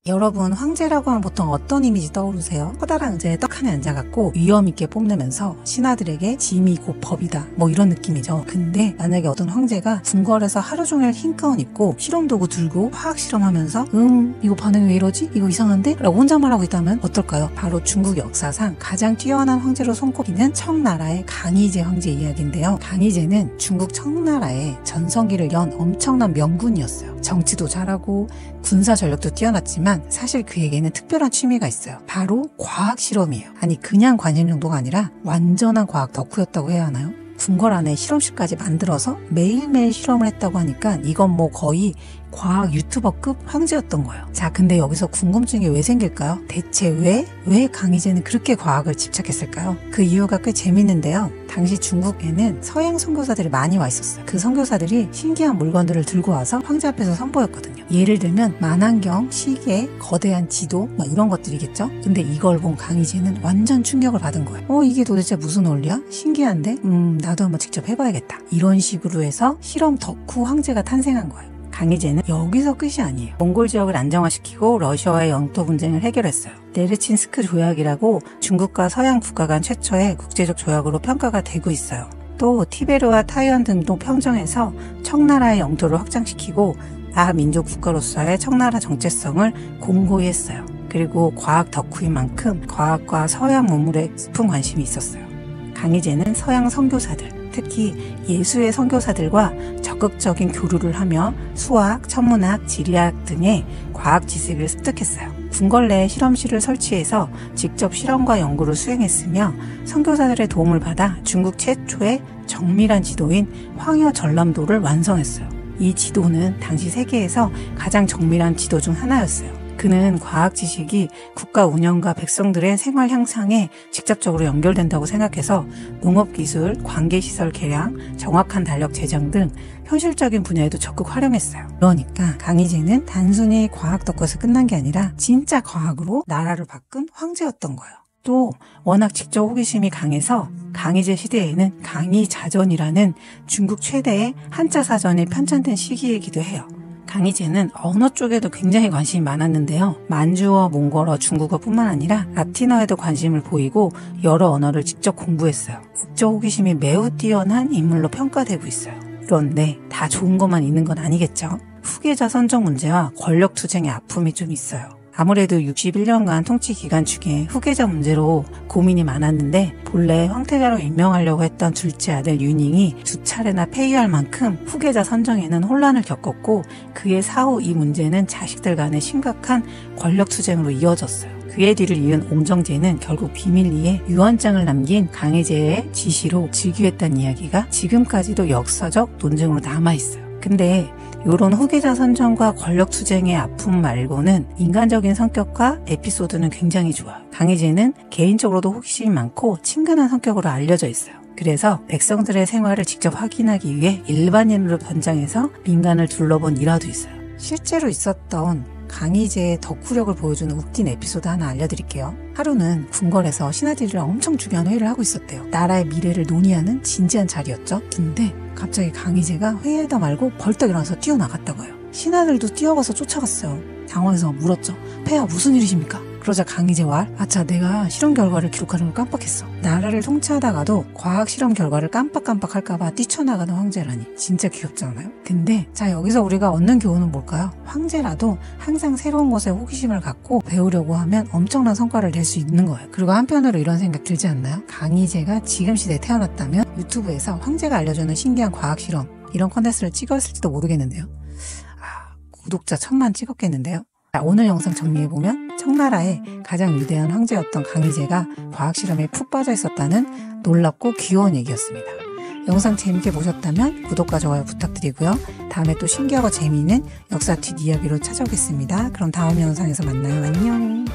여러분, 황제라고 하면 보통 어떤 이미지 떠오르세요? 커다란 의자에 떡하니 앉아갖고 위험있게 뽐내면서 신하들에게 짐이 곧 법이다, 뭐 이런 느낌이죠. 근데 만약에 어떤 황제가 궁궐에서 하루 종일 흰 가운 입고 실험도구 들고 화학 실험하면서 이거 반응이 왜 이러지? 이거 이상한데? 라고 혼자 말하고 있다면 어떨까요? 바로 중국 역사상 가장 뛰어난 황제로 손꼽히는 청나라의 강희제 황제 이야기인데요. 강희제는 중국 청나라의 전성기를 연 엄청난 명군이었어요. 정치도 잘하고 군사 전력도 뛰어났지만 사실 그에게는 특별한 취미가 있어요. 바로 과학 실험이에요. 아니, 그냥 관심 정도가 아니라 완전한 과학 덕후였다고 해야 하나요? 궁궐 안에 실험실까지 만들어서 매일매일 실험을 했다고 하니까 이건 뭐 거의 과학 유튜버급 황제였던 거예요. 자, 근데 여기서 궁금증이 왜 생길까요? 대체 왜 강희제는 그렇게 과학을 집착했을까요? 그 이유가 꽤 재밌는데요. 당시 중국에는 서양 선교사들이 많이 와 있었어요. 그 선교사들이 신기한 물건들을 들고 와서 황제 앞에서 선보였거든요. 예를 들면 만안경, 시계, 거대한 지도, 뭐 이런 것들이겠죠? 근데 이걸 본 강희제는 완전 충격을 받은 거예요. 이게 도대체 무슨 원리야? 신기한데? 나도 한번 직접 해봐야겠다. 이런 식으로 해서 실험 덕후 황제가 탄생한 거예요. 강희제는 여기서 끝이 아니에요. 몽골 지역을 안정화시키고 러시아와의 영토 분쟁을 해결했어요. 네르친스크 조약이라고 중국과 서양 국가 간 최초의 국제적 조약으로 평가가 되고 있어요. 또 티베르와 타이완 등도 평정해서 청나라의 영토를 확장시키고 다민족 국가로서의 청나라 정체성을 공고히 했어요. 그리고 과학 덕후인 만큼 과학과 서양 문물에 깊은 관심이 있었어요. 강희제는 서양 선교사들, 특히 예수의 선교사들과 적극적인 교류를 하며 수학, 천문학, 지리학 등의 과학 지식을 습득했어요. 궁궐 내에 실험실을 설치해서 직접 실험과 연구를 수행했으며 선교사들의 도움을 받아 중국 최초의 정밀한 지도인 황여 전람도를 완성했어요. 이 지도는 당시 세계에서 가장 정밀한 지도 중 하나였어요. 그는 과학 지식이 국가 운영과 백성들의 생활 향상에 직접적으로 연결된다고 생각해서 농업기술, 관계시설 개량, 정확한 달력 제정 등 현실적인 분야에도 적극 활용했어요. 그러니까 강희제는 단순히 과학 덕후에서 끝난 게 아니라 진짜 과학으로 나라를 바꾼 황제였던 거예요. 또 워낙 직접 호기심이 강해서 강희제 시대에는 강희자전이라는 중국 최대의 한자 사전이 편찬된 시기이기도 해요. 강희제는 언어 쪽에도 굉장히 관심이 많았는데요. 만주어, 몽골어, 중국어뿐만 아니라 라틴어에도 관심을 보이고 여러 언어를 직접 공부했어요. 국적 호기심이 매우 뛰어난 인물로 평가되고 있어요. 그런데 다 좋은 것만 있는 건 아니겠죠. 후계자 선정 문제와 권력 투쟁의 아픔이 좀 있어요. 아무래도 61년간 통치 기간 중에 후계자 문제로 고민이 많았는데 본래 황태자로 임명하려고 했던 둘째 아들 윤잉이 2차례나 폐위할 만큼 후계자 선정에는 혼란을 겪었고 그의 사후 이 문제는 자식들 간의 심각한 권력 투쟁으로 이어졌어요. 그의 뒤를 이은 옹정제는 결국 비밀리에 유언장을 남긴 강희제의 지시로 즉위했다는 이야기가 지금까지도 역사적 논쟁으로 남아있어요. 근데 이런 후계자 선정과 권력 투쟁의 아픔 말고는 인간적인 성격과 에피소드는 굉장히 좋아요. 강희제는 개인적으로도 호기심이 많고 친근한 성격으로 알려져 있어요. 그래서 백성들의 생활을 직접 확인하기 위해 일반인으로 변장해서 민간을 둘러본 일화도 있어요. 실제로 있었던 강희제의 덕후력을 보여주는 웃긴 에피소드 하나 알려드릴게요. 하루는 궁궐에서 신하들이랑 엄청 중요한 회의를 하고 있었대요. 나라의 미래를 논의하는 진지한 자리였죠. 근데 갑자기 강희제가 회의하다 말고 벌떡 일어나서 뛰어나갔다고 해요. 신하들도 뛰어가서 쫓아갔어요. 당황해서 물었죠. 폐하 무슨 일이십니까? 그러자 강희제와 아차, 내가 실험 결과를 기록하는 걸 깜빡했어. 나라를 통치하다가도 과학 실험 결과를 깜빡깜빡 할까봐 뛰쳐나가는 황제라니 진짜 귀엽지 않아요? 근데 자, 여기서 우리가 얻는 교훈은 뭘까요? 황제라도 항상 새로운 것에 호기심을 갖고 배우려고 하면 엄청난 성과를 낼 수 있는 거예요. 그리고 한편으로 이런 생각 들지 않나요? 강희제가 지금 시대에 태어났다면 유튜브에서 황제가 알려주는 신기한 과학 실험 이런 컨텐츠를 찍었을지도 모르겠는데요. 구독자 1000만 찍었겠는데요. 오늘 영상 정리해보면 청나라의 가장 위대한 황제였던 강희제가 과학실험에 푹 빠져 있었다는 놀랍고 귀여운 얘기였습니다. 영상 재밌게 보셨다면 구독과 좋아요 부탁드리고요. 다음에 또 신기하고 재미있는 역사 뒷이야기로 찾아오겠습니다. 그럼 다음 영상에서 만나요. 안녕.